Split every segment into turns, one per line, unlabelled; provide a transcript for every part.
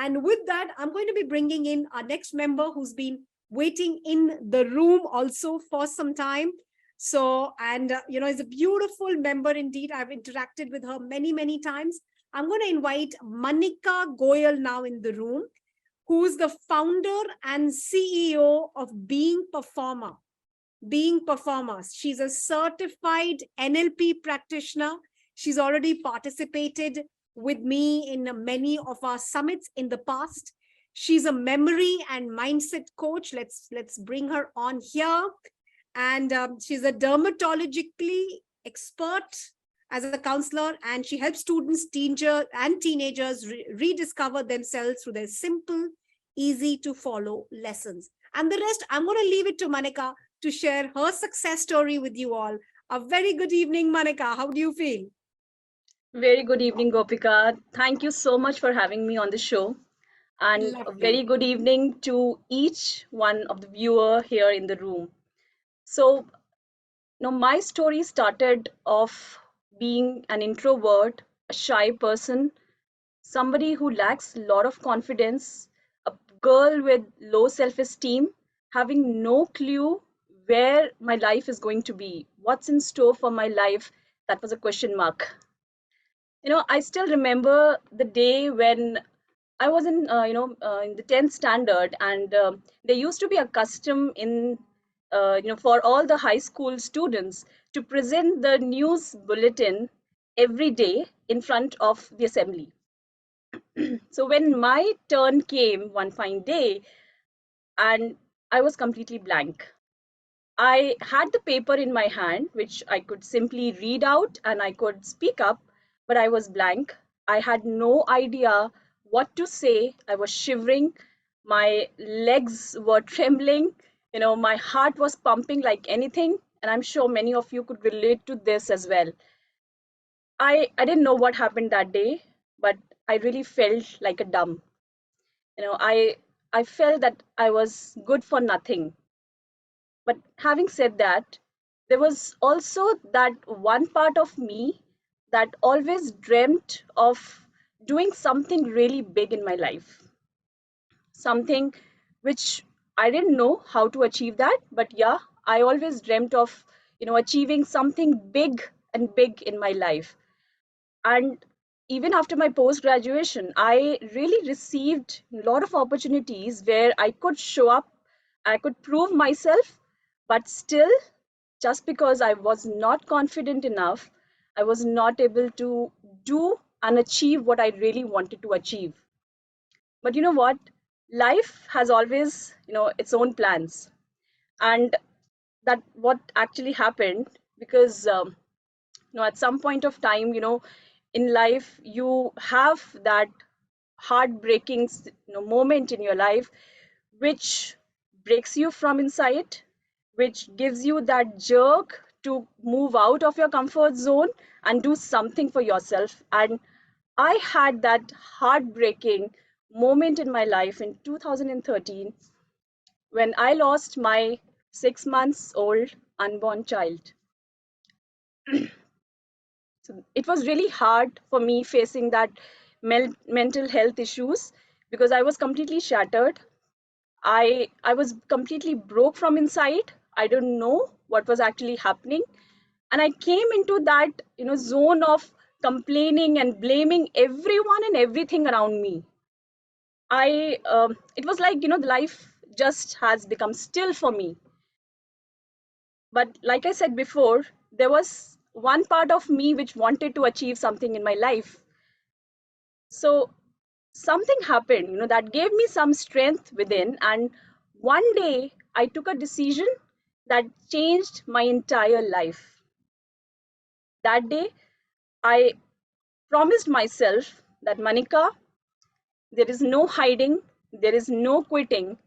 And with that, I'm going to be bringing in our next member who's been waiting in the room also for some time. So, and is a beautiful member indeed. I've interacted with her many, many times. I'm going to invite Manika Goel now in the room, who's the founder and CEO of Being Performer. Being Performers. She's a certified NLP practitioner. She's already participated with me in many of our summits in the past. She's a memory and mindset coach. Let's bring her on here. And she's a dermatologically expert as a counselor, and she helps students, teenagers rediscover themselves through their simple, easy to follow lessons. And the rest, I'm going to leave it to Manika to share her success story with you all. A very good evening, Manika. How do you feel?
Very good evening, Gopika. Thank you so much for having me on the show. And a
Lovely.
very good evening to each one of the viewer here in the room. So, my story started off being an introvert, a shy person, somebody who lacks a lot of confidence, a girl with low self-esteem, having no clue where my life is going to be, what's in store for my life. That was a question mark. I still remember the day when I was in the 10th standard, and there used to be a custom in, for all the high school students to present the news bulletin every day in front of the assembly. So when my turn came one fine day, and I was completely blank. I had the paper in my hand, which I could simply read out and I could speak up, but I was blank. I had no idea what to say. I was shivering. My legs were trembling. My heart was pumping like anything. And I'm sure many of you could relate to this as well. I didn't know what happened that day, but I really felt like a dumb. I felt that I was good for nothing. But having said that, there was also that one part of me that always dreamt of doing something really big in my life. Something which I didn't know how to achieve that, but yeah, I always dreamt of, achieving something big and big in my life. And even after my post graduation, I really received a lot of opportunities where I could show up, I could prove myself, but still, just because I was not confident enough, I was not able to do and achieve what I really wanted to achieve. But you know what? Life has always, its own plans. And that what actually happened, because at some point of time, in life you have that heartbreaking moment in your life which breaks you from inside, which gives you that jerk to move out of your comfort zone and do something for yourself. And I had that heartbreaking moment in my life in 2013 when I lost my 6 months old unborn child. So it was really hard for me facing that mental health issues because I was completely shattered. I was completely broke from inside. I don't know what was actually happening, and I came into that zone of complaining and blaming everyone and everything around me. I It was like the life just has become still for me. But like I said before, there was one part of me which wanted to achieve something in my life. So something happened, that gave me some strength within. And one day I took a decision that changed my entire life. That day I promised myself that, Manika, there is no hiding, there is no quitting.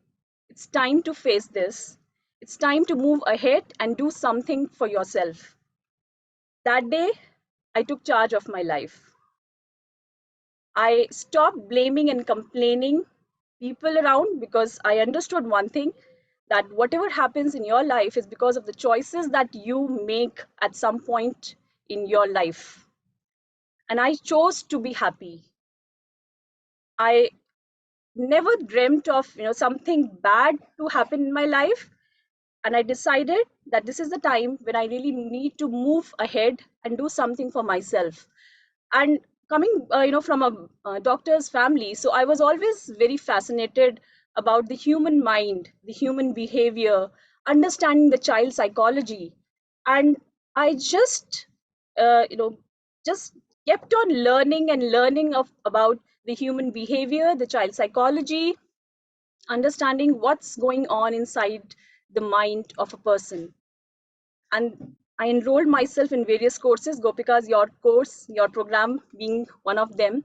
It's time to face this. It's time to move ahead and do something for yourself. That day, I took charge of my life. I stopped blaming and complaining people around because I understood one thing, that whatever happens in your life is because of the choices that you make at some point in your life. And I chose to be happy. I never dreamt of something bad to happen in my life. And I decided that this is the time when I really need to move ahead and do something for myself. And coming from a doctor's family, so I was always very fascinated about the human mind, the human behavior, understanding the child psychology. And I uh, you know just kept on learning and learning about the human behavior, the child psychology, understanding what's going on inside the mind of a person. And I enrolled myself in various courses, Gopika's your course, your program being one of them.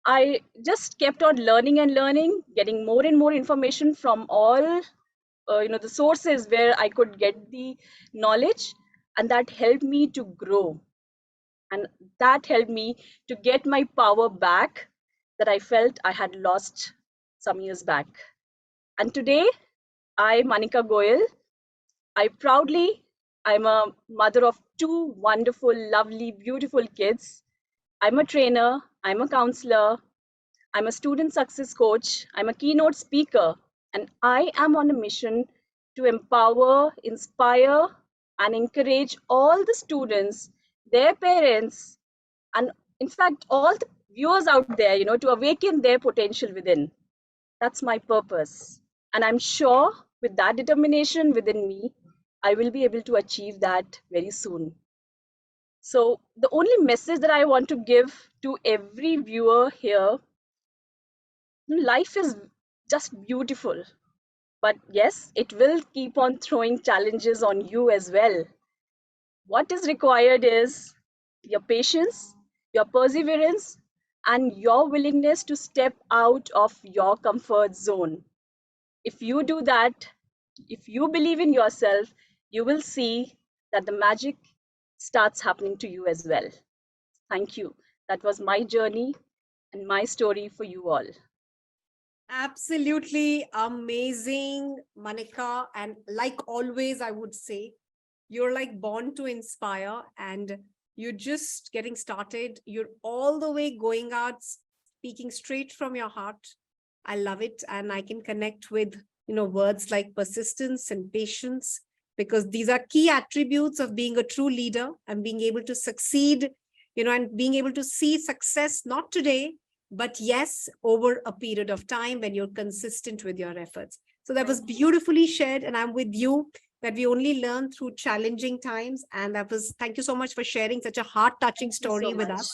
I just kept on learning and learning, getting more and more information from all the sources where I could get the knowledge, and that helped me to grow, and that helped me to get my power back that I felt I had lost some years back. And today, I, Manika Goel, I proudly, I'm a mother of two wonderful, lovely, beautiful kids. I'm a trainer, I'm a counselor, I'm a student success coach, I'm a keynote speaker, and I am on a mission to empower, inspire, and encourage all the students, their parents, and in fact, all the viewers out there, to awaken their potential within. That's my purpose. And I'm sure with that determination within me, I will be able to achieve that very soon. So, the only message that I want to give to every viewer here, life is just beautiful. But yes, it will keep on throwing challenges on you as well. What is required is your patience, your perseverance, and your willingness to step out of your comfort zone. If you do that, if you believe in yourself, you will see that the magic starts happening to you as well. Thank you. That was my journey and my story for you all.
Absolutely amazing, Manika. And like always, I would say, you're like born to inspire, and you're just getting started. You're all the way going out, speaking straight from your heart. I love it. And I can connect with, words like persistence and patience, because these are key attributes of being a true leader and being able to succeed, and being able to see success, not today, but yes, over a period of time when you're consistent with your efforts. So that was beautifully shared. And I'm with you that we only learn through challenging times. And that was, thank you so much for sharing such a heart-touching story with us.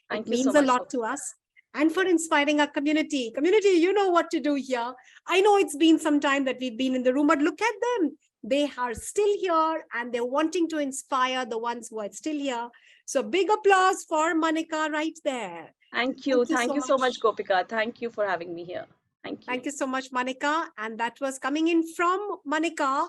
It
Thank you so
means a
much.
lot to us. And for inspiring our community. Community, you know what to do here. I know it's been some time that we've been in the room, but look at them. They are still here and they're wanting to inspire the ones who are still here. So big applause for Manika right there.
Thank you. Thank you so
much.
much, Gopika. Thank you for having me here. Thank you.
Thank you so much, Manika. And that was coming in from Manika.